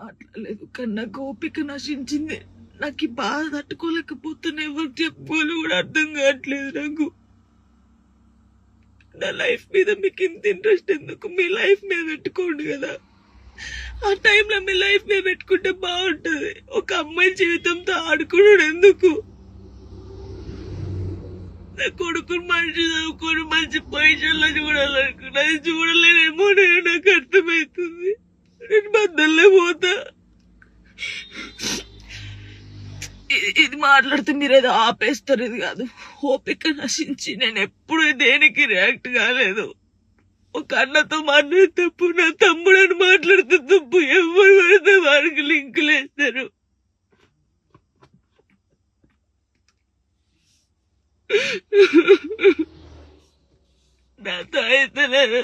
మాట్లాడలేదు, కానీ నాకు ఓపిక నశించింది. నాకు ఈ బాధ తట్టుకోలేకపోతున్నా, ఎవరికి చెప్పుకోవాలి కూడా అర్థం కావట్లేదు నాకు. నా లైఫ్ మీద మీకు ఇంత ఇంట్రెస్ట్ ఎందుకు? మీ లైఫ్ మీద పెట్టుకోండి కదా. ఆ టైంలో మీ లైఫ్ మీద పెట్టుకుంటే బాగుంటది. ఒక అమ్మాయి జీవితంతో ఆడుకున్నాడు ఎందుకు? నా కొడుకుని మంచి చదువుకొని మంచి పొజిషన్లో చూడాలనుకున్నా, అది చూడలేనేమో నాకు అర్థమవుతుంది. నేను బద్దల్లే పోతా. ఇది మాట్లాడితే మీరు ఏదో ఆపేస్తారు, ఇది కాదు. ఓపిక నశించి నేను ఎప్పుడు దేనికి రియాక్ట్ కాలేదు. ఒక అన్నతో మాట్లాడే తప్పు, నా తమ్ముడని మాట్లాడితే తప్పు. ఎవరు పడితే వారికి లింకులు వేస్తారు. నాతో అయితే లేదు.